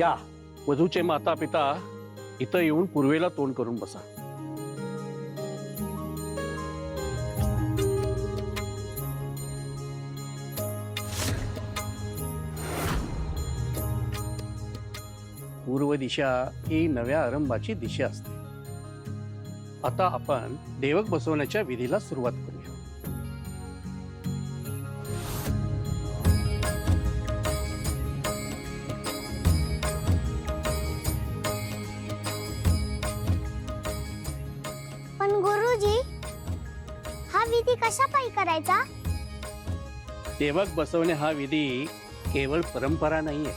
या वधूचे माता पिता इथं येऊन पूर्वेला तोंड करून बसा. पूर्व दिशा ही नव्या आरंभाची दिशा असते. आता आपण देवक बसवण्याच्या विधीला सुरुवात करूया. पण गुरुजी, हा विधी कशा पायी करायचा? देवक बसवणे हा विधी केवळ परंपरा नाहीये,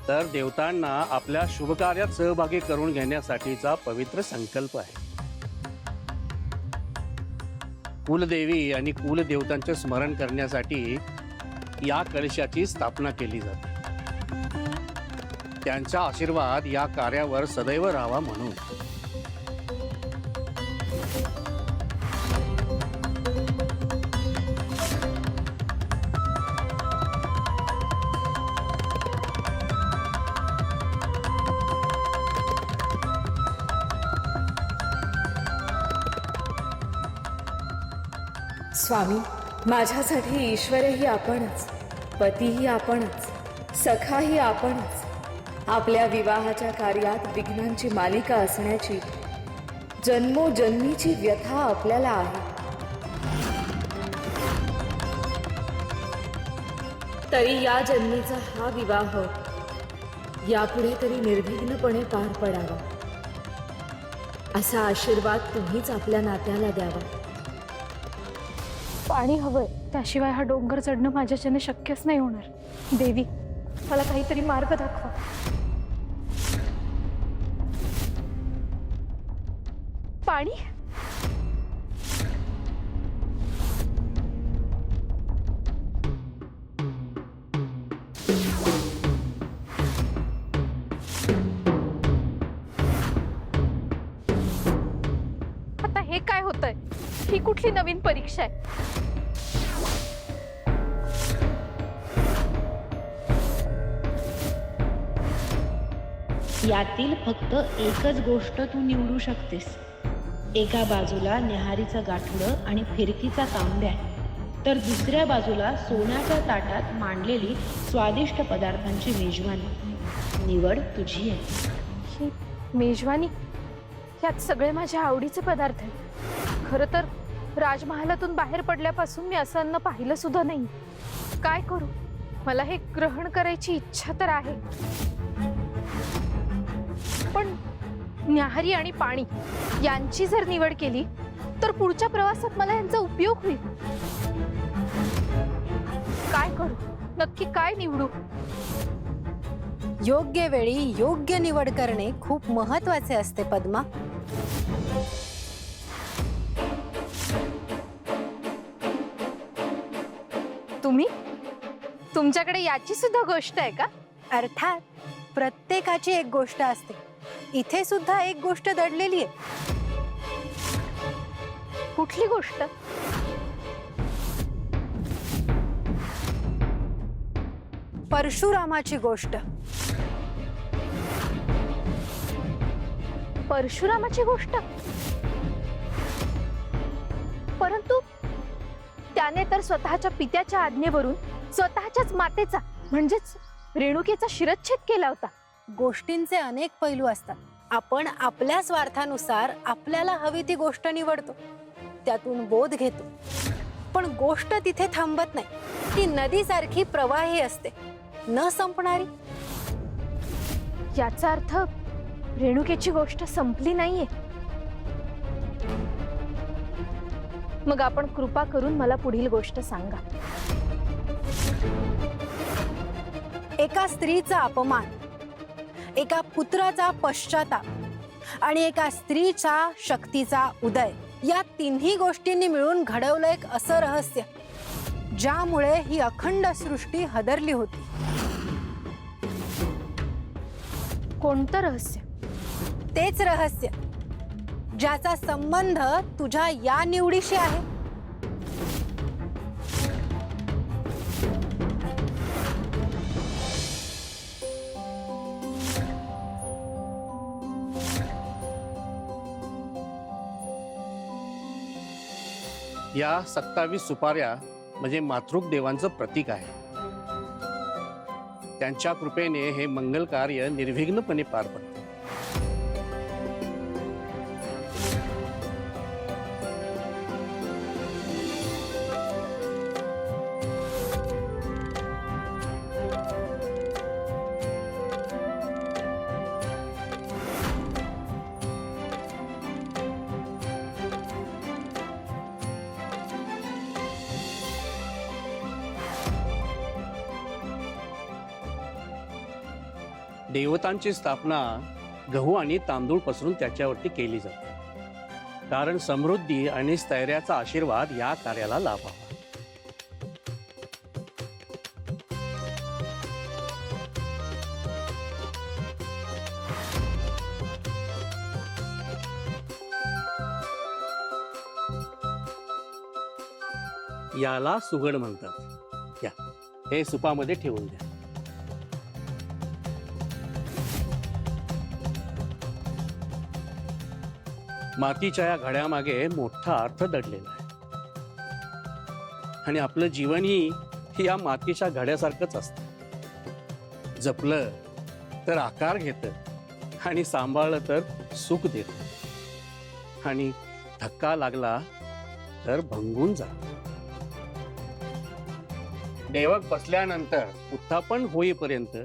तर देवतांना आपल्या शुभ कार्यात सहभागी करून घेण्यासाठीचा पवित्र संकल्प आहे. कुलदेवी आणि कुलदेवतांचे स्मरण करण्यासाठी या कलशाची स्थापना केली जाते. त्यांचा आशीर्वाद या कार्यावर सदैव राहावा म्हणून. स्वामी, माझ्यासाठी ईश्वरही आपणच, पतीही आपणच, सखाही आपणच. आपल्या विवाहाच्या कार्यात विघ्नांची मालिका असण्याची जन्मोजन्मीची व्यथा आपल्याला आहे. तरी या जन्मीचा हा विवाह यापुढे तरी निर्विघ्नपणे पार पडावा, असा आशीर्वाद तुम्हीच आपल्या नात्याला द्यावा. पाणी हवंय, त्याशिवाय हा डोंगर चढणं माझ्याच्याने शक्यच नाही होणार. देवी, मला काहीतरी मार्ग दाखवा. पाणी? आता हे काय होतंय? ही कुठली नवीन परीक्षा आहे? यातील फक्त एकच गोष्ट तू निवडू शकतेस. एका बाजूला न्याहारीचं गाठोडं आणि फिरकीचा तांब्या, तर दुसऱ्या बाजूला सोन्याच्या ताटात मांडलेली स्वादिष्ट पदार्थांची मेजवानी. निवड तुझी आहे. ही मेजवानी, यात सगळे माझ्या आवडीचे पदार्थ आहेत. खरं तर राजमहालातून बाहेर पडल्यापासून मी असं अन्न पाहिलं सुद्धा नाही. काय करू? मला हे ग्रहण करायची इच्छा तर आहे, पण न्याहारी आणि पाणी यांची जर निवड केली तर पुढच्या प्रवासात मला यांचा उपयोग होईल. काय करू? नक्की काय निवडू? योग्य वेळी योग्य निवड करणे खूप महत्त्वाचे असते पद्मा. तुमच्याकडे याची सुद्धा गोष्ट आहे का? अर्थात, प्रत्येकाची एक गोष्ट असते. इथे सुद्धा एक गोष्ट दडलेली आहे. कुठली गोष्ट? परशुरामाची गोष्ट. परशुरामाची गोष्ट? परंतु त्याने तर स्वतःच्या पित्याच्या आज्ञेवरून स्वतःच्याच मातेचा म्हणजेच रेणुकेचा शिरच्छेद केला होता. गोष्टींचे अनेक पैलू असतात. आपण आपल्या स्वार्थानुसार आपल्याला हवी ती गोष्ट निवडतो, त्यातून बोध घेतो. पण गोष्ट तिथे थांबत नाही. ती नदीसारखी प्रवाही असते, न संपणारी. याचा अर्थ रेणुकेची गोष्ट संपली नाहीये. मग आपण कृपा करून मला पुढील गोष्ट सांगा. एका स्त्रीचा अपमान, एका पुत्राचा पश्चाताप आणि एका स्त्रीच्या शक्तीचा उदय, या तिन्ही गोष्टींनी मिळून घडवलं एक असं रहस्य ज्यामुळे ही अखंड सृष्टी हदरली होती. कोणतं रहस्य? तेच रहस्य ज्याचा संबंध तुझ्या या निवडीशी आहे. या 27 सुपाऱ्या म्हणजे मातृक देवांचं प्रतीक आहे. त्यांच्या कृपेने हे मंगल कार्य निर्विघ्नपणे पार पडते. देवतांची स्थापना गहू आणि तांदूळ पसरून त्याच्यावरती केली जाते, कारण समृद्धी आणि स्थैर्याचा आशीर्वाद या कार्याला लाभावा. याला सुगड म्हणतात. या हे सुपामध्ये ठेवून द्या. मातीच्या या घड्यामागे मोठा अर्थ दडलेला आहे, आणि आपलं जीवनही या मातीच्या घड्यासारखंच असतं. जपलं तर आकार घेतं, आणि सांभाळलं तर सुख देतं, आणि धक्का लागला तर भंगून जातं. देवक बसल्यानंतर उत्थापन होईपर्यंत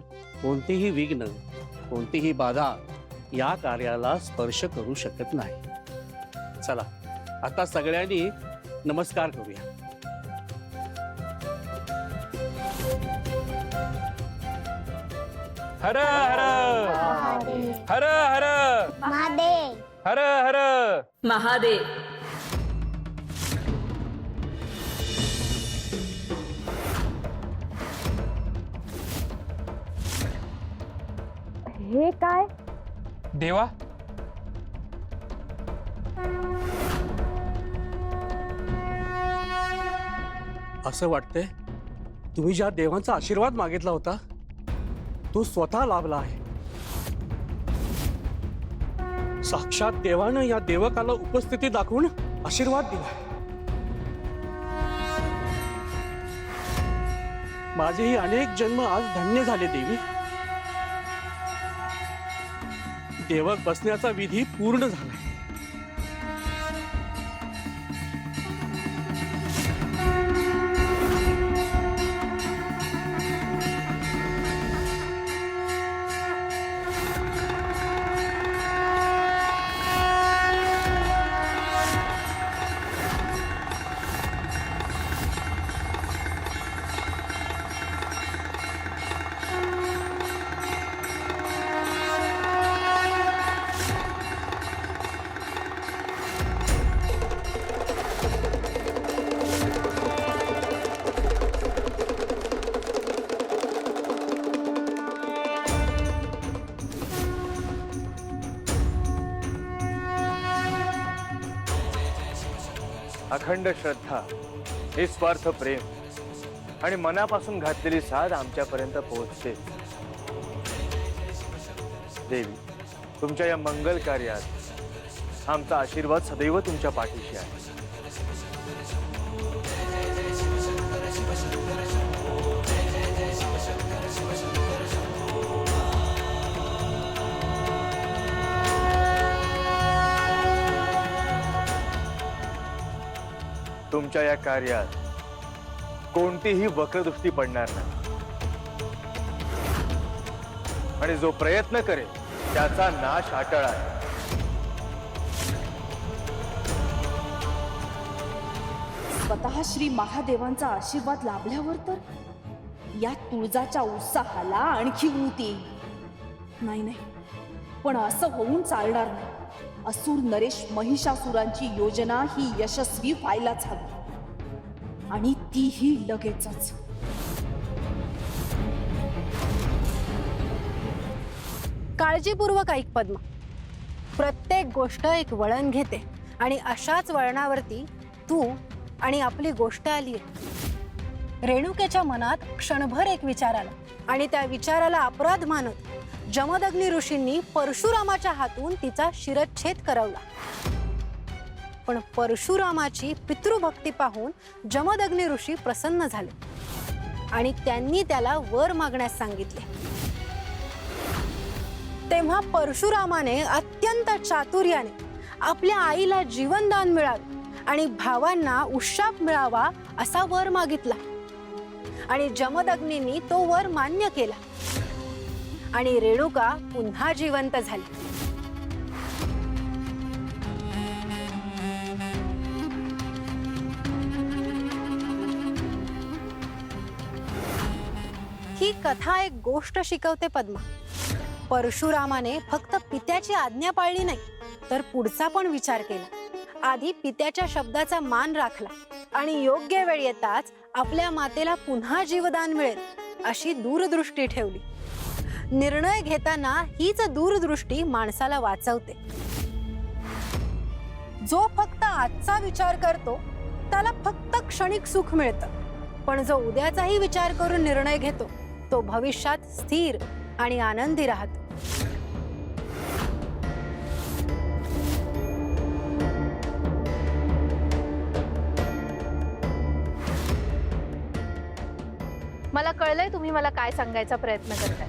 कोणतीही विघ्न, कोणतीही बाधा या कार्याला स्पर्श करू शकत नाही. चला आता सगळ्यांनी नमस्कार करूया. हर हर हर हर महादेव. हर हर महादेव. हे काय? देवा, असं वाटतंय तुम्ही ज्या देवांचा आशीर्वाद मागितला होता तो स्वतः लाभला आहे. साक्षात देवानं या देवकाला उपस्थिती दाखवून आशीर्वाद दिला. माझेही अनेक जन्म आज धन्य झाले देवी. देवक बसण्याचा विधी पूर्ण झाला. अखंड श्रद्धा, निस्वार्थ प्रेम आणि मनापासून घातलेली साथ आमच्यापर्यंत पोहोचते. देवी, तुमच्या या मंगल कार्यात आमचा आशीर्वाद सदैव तुमच्या पाठीशी आहे. तुमच्या या कार्यात कोणतीही वक्रदृष्टी पडणार नाही, आणि जो प्रयत्न करेल त्याचा नाश अटळ आहे. स्वतः श्री महादेवांचा आशीर्वाद लाभल्यावर तर या तुळजाच्या उत्साहाला आणखी ऊत येईल. नाही, पण असं होऊन चालणार नाही. असुर नरेश महिषासुरांची योजना ही यशस्वी व्हायलाच हवी, आणि तीही लगेचच. काळजीपूर्वक ऐक पद्मा. प्रत्येक गोष्ट एक वळण घेते, आणि अशाच वळणावरती तू आणि आपली गोष्ट आली. रेणुकेच्या मनात क्षणभर एक विचार आला, आणि त्या विचाराला अपराध मानत जमदग्नी ऋषींनी परशुरामाच्या हातून तिचा शिरच्छेद करवला. पण परशुरामाची पितृभक्ती पाहून जमदग्नी ऋषी प्रसन्न झाले आणि त्यांनी त्याला वर मागण्यास सांगितले. तेव्हा परशुरामाने अत्यंत चातुर्याने आपल्या आईला जीवनदान मिळावे आणि भावांना उशाप मिळावा असा वर मागितला आणि जमदग्नींनी तो वर मान्य केला आणि रेणुका पुन्हा जिवंत झाली. ही कथा एक गोष्ट शिकवते पद्मा. परशुरामाने फक्त पित्याची आज्ञा पाळली नाही तर पुढचा पण विचार केला. आधी पित्याच्या शब्दाचा मान राखला आणि योग्य वेळ येताच आपल्या मातेला पुन्हा जीवदान मिळेल अशी दूरदृष्टी ठेवली. निर्णय घेताना हीच दूरदृष्टी माणसाला वाचवते. जो फक्त आजचा विचार करतो त्याला फक्त क्षणिक सुख मिळतं, पण जो उद्याचाही विचार करून निर्णय घेतो तो भविष्यात स्थिर आणि आनंदी राहतो. मला कळलंय तुम्ही मला काय सांगायचा प्रयत्न करताय.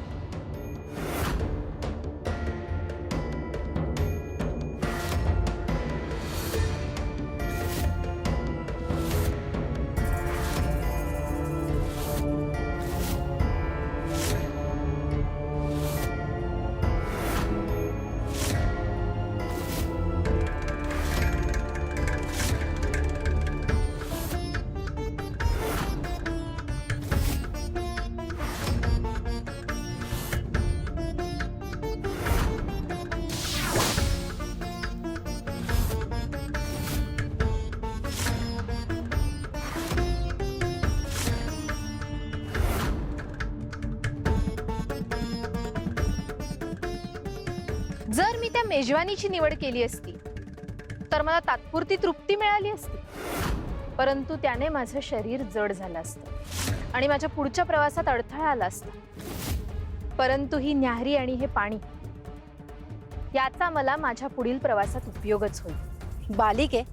जर मी त्या मेजवानीची निवड केली असती तर मला तात्पुरती तृप्ती मिळाली असती, परंतु त्याने माझं शरीर जड झालं असतं आणि माझ्या पुढच्या प्रवासात अडथळा आला असता. परंतु ही न्याहारी आणि हे पाणी याचा मला माझ्या पुढील प्रवासात उपयोगच होईल. बालिके,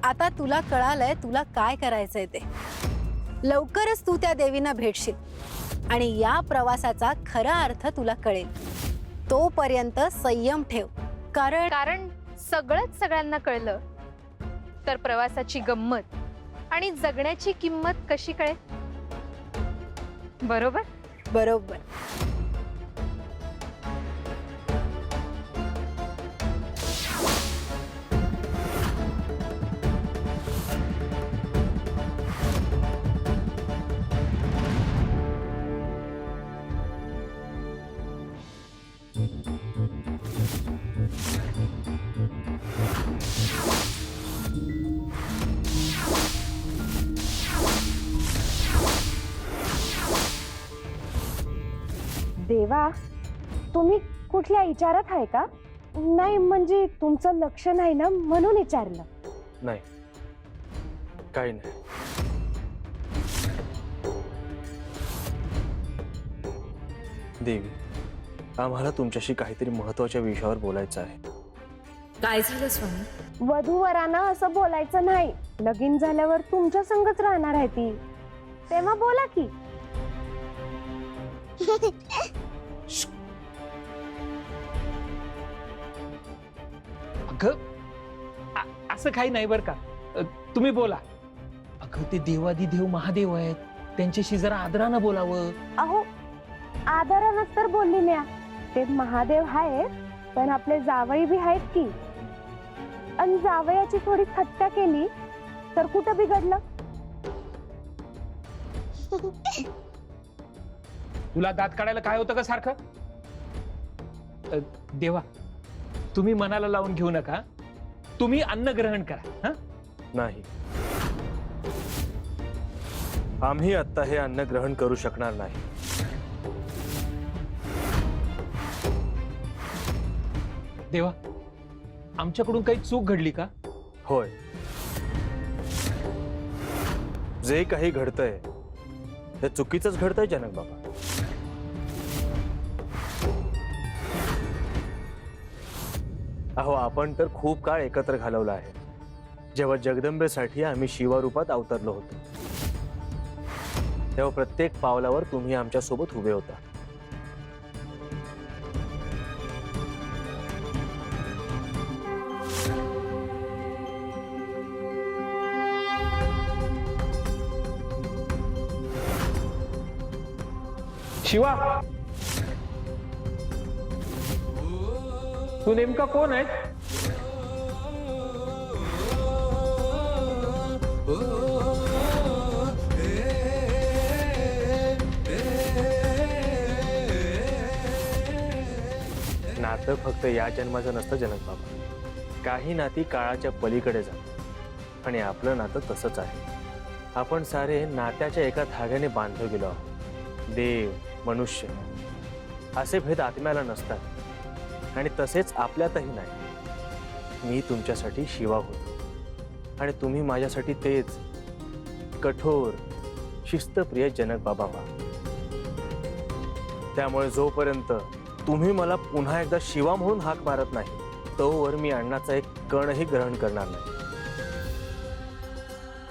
आता तुला कळालंय तुला काय करायचंय ते. लवकरच तू त्या देवींना भेटशील आणि या प्रवासाचा खरा अर्थ तुला कळेल. तोपर्यंत संयम ठेव, कारण सगळंच सगळ्यांना कळलं तर प्रवासाची गंमत आणि जगण्याची किंमत कशी कळेल? बरोबर बरोबर. देवा, तुम्ही कुठल्या विचारात आहे का? नाही म्हणजे तुमचं लक्ष नाही ना म्हणून विचारलं. नाही, काही नाही. देवी, आम्हाला तुमच्याशी काहीतरी महत्वाच्या विषयावर बोलायचं आहे. काय झालं स्वामी? वधूवरांना असं बोलायचं नाही. लगीन झाल्यावर तुमच्या संगच राहणार आहे ती, तेव्हा बोला की. अगं असं काही नाही बरं का, तुम्ही बोला. अगं ते देवादिदेव महादेव आहेत, त्यांच्याशी जरा आदरानं बोलावं. अहो, आदरानच तर बोलली म्या. ते महादेव आहेत पण आपले जावई बी आहेत की, आणि जावयाची थोडी थट्टा केली तर कुठं बिघडलं? तुला दात काढायला काय होतं का सारखं? देवा, तुम्ही मनाला लावून घेऊ नका. तुम्ही अन्न ग्रहण करा. हा, नाही, आम्ही आता हे अन्न ग्रहण करू शकणार नाही. देवा, आमच्याकडून काही चूक घडली का? होय, जे काही घडतंय ते चुकीचंच घडतंय जनक बाबा. अहो, आपण तर खूप काळ एकत्र घालवला आहे. जेव्हा जगदंबेसाठी आम्ही शिवारूपात अवतरलो होतो, तेव्हा प्रत्येक पावलावर तुम्ही आमच्या सोबत उभे होता. शिवा, तू नेमका कोण आहे? नातं फक्त या जन्माचं नसतं जनक बाबा. काही नाती काळाच्या पलीकडे जातात आणि आपलं नातं तसंच आहे. आपण सारे नात्याच्या एका धाग्याने बांधलो गेलो आहोत. देव, मनुष्य असे भेद आत्म्याला नसतात आणि तसेच आपल्यातही नाही. मी तुमच्यासाठी शिवा होतो आणि तुम्ही माझ्यासाठी तेच कठोर शिस्तप्रिय जनक बाबा व्हा. त्यामुळे जोपर्यंत तुम्ही मला पुन्हा एकदा शिवा म्हणून हाक मारत नाही, तोवर मी अण्णाचा एक कणही ग्रहण करणार नाही.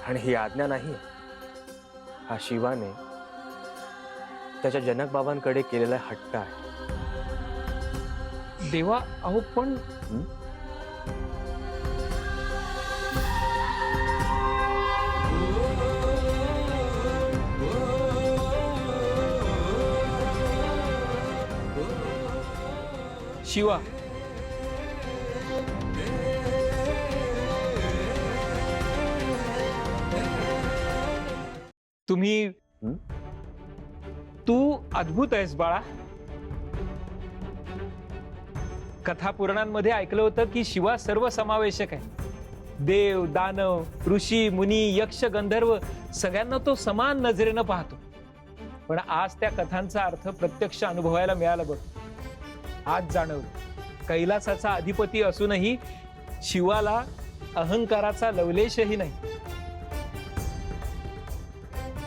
आणि ही आज्ञा नाही, हा शिवाने त्याच्या जनक बाबांकडे केलेला हट्ट आहे. देवा, अहो पण शिवा, तुम्ही तू अद्भुत आहेस बाळा. कथा पुराणांमध्ये ऐकलं होतं की शिवा सर्वसमावेशक आहे. देव, दानव, ऋषी, मुनी, यक्ष, गंधर्व सगळ्यांना तो समान नजरेनं पाहतो. पण आज त्या कथांचा अर्थ प्रत्यक्ष अनुभवायला मिळाला बघ. आज जाणवलं, कैलासाचा अधिपती असूनही शिवाला अहंकाराचा लवलेशही नाही.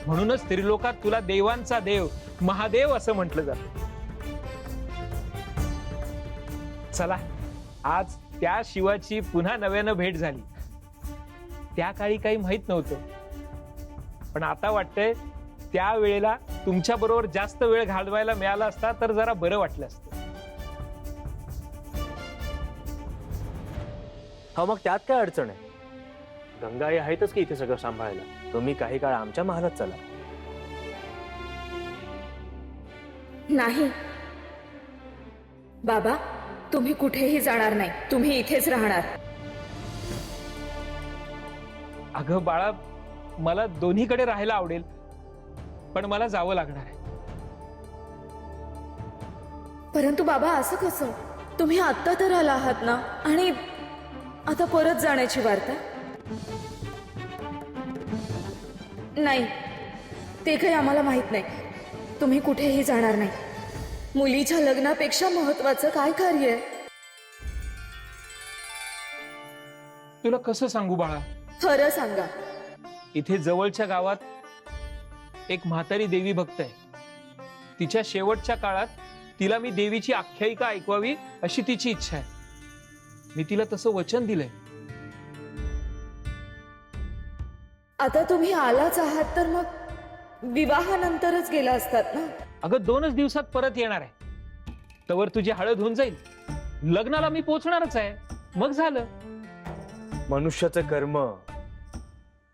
म्हणूनच त्रिलोकात तुला देवांचा देव, महादेव असं म्हटलं जातं. चला, आज त्या शिवाची पुन्हा नव्यानं भेट झाली. त्या काळी काही माहित नव्हतं, पण आता वाटतंय त्या वेळेला तुमच्या बरोबर जास्त वेळ घालवायला मिळाला असता तर जरा बरं वाटलं असतं. हा, मग त्यात काय अडचण आहे? गंगाई आहेतच की इथे सगळं सांभाळायला. तुम्ही काही काळ आमच्या महालात चला. नाही बाबा, तुम्ही कुठेही जाणार नाही. तुम्ही इथेच राहणार. अगं बाळा, मला दोन्हीकडे राहायला आवडेल, पण मला जावं लागणार आहे. परंतु बाबा, असं कसं? तुम्ही आत्ता तर आला आहात ना, आणि आता परत जाण्याची वार्ता? नाही, ते काही आम्हाला माहित नाही. तुम्ही कुठेही जाणार नाही. मुलीच्या लग्नापेक्षा महत्वाचं काय कार्य आहे? तुला कसं सांगू बाळा? खरं सांगा. इथे जवळच्या गावात एक म्हातारी देवी भक्त आहे. तिच्या शेवटच्या काळात तिला मी देवीची आख्यायिका ऐकवावी अशी तिची इच्छा आहे. मी तिला तसं वचन दिलंय. आता तुम्ही आलाच आहात तर मग विवाहानंतरच गेला असतात ना? अगं 2च दिवसात परत येणार आहे. तवर तुझी हळद होऊन जाईल. लग्नाला मी पोचणारच आहे. मग झालं. मनुष्याचं कर्म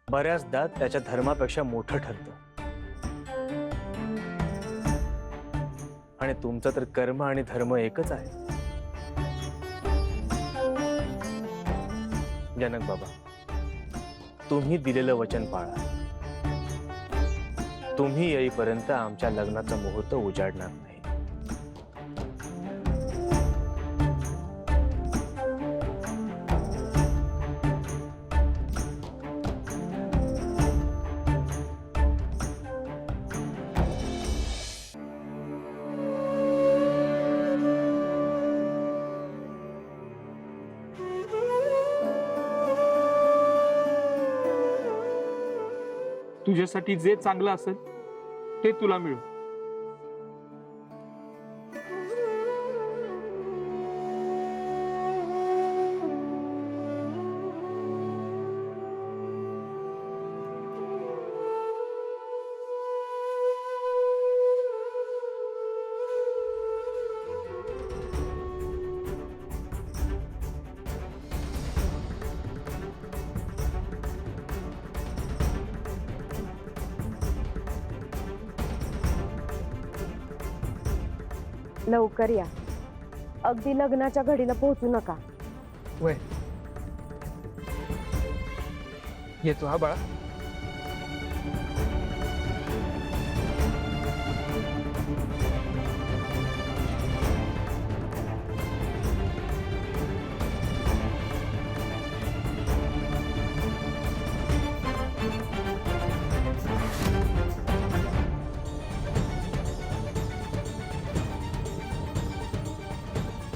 बऱ्याचदा त्याच्या धर्मापेक्षा मोठं ठरतं. आणि तुमचं तर कर्म आणि धर्म एकच आहे. जनक बाबा, तुम्ही दिलेलं वचन पाळा. तुम्ही येईपर्यंत आमच्या लग्नाचा मुहूर्त उजाडणार नाही. तुझ्यासाठी जे चांगलं असेल ते तुला मिळू. लवकर या. अगदी लग्नाच्या घडीला पोहोचू नका. वय येतो हा बाळा.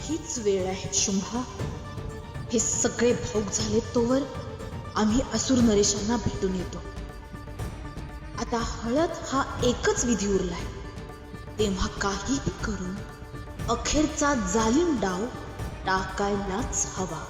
हीच वेळ आहे शुंभा. हे सगळे भाऊक झाले तोवर आम्ही असुर नरेशांना भेटून येतो. आता हळद हा एकच विधी उरलाय, तेव्हा काहीही करून अखेरचा जालिम डाव टाकायलाच हवा.